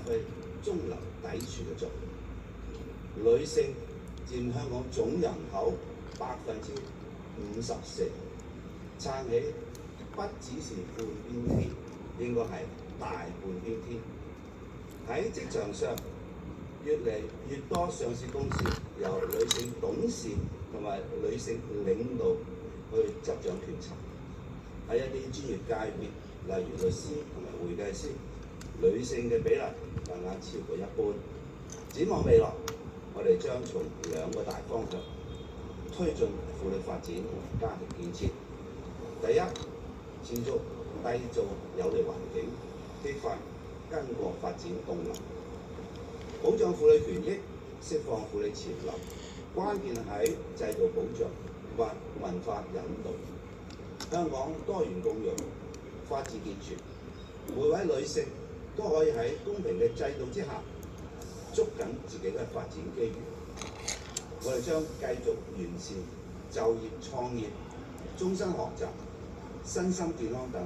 揮中流砥柱嘅作用。女性佔香港總人口54%，撐起不只是半邊天，應該係大半邊天。喺職場上，越嚟越多上市公司由女性董事同埋女性領導去執掌決策。喺一啲專業界別，例如律師同埋會計師，女性嘅比例更加超過一半。展望未來，我哋將從兩個大方向推進婦女發展同家庭建設。第一，持續締造有利環境，激發巾幗發展動能，保障婦女權益，釋放婦女潛能。關鍵喺制度保障或文化引導。香港多元共融，法治健全，每位女性都可以喺公平嘅制度之下，捉緊自己嘅發展機遇。我哋將繼續完善就業、創業、終身學習、身心健康等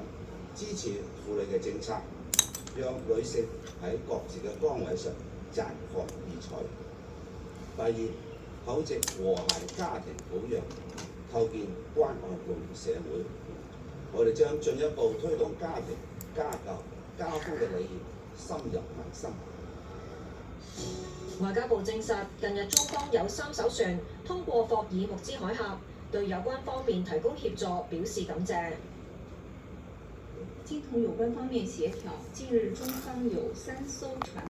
支持婦女嘅政策，讓女性喺各自嘅崗位上綻放異彩。第二，厚植和諧家庭保養，構建關愛共融社會。我哋將進一步推動家庭、家教、家風嘅理念深入民心。外交部證實，近日中方有3艘船通過霍爾木茲海峽，對有關方面提供協助表示感謝。經同有關方面協調，近日中方有3艘船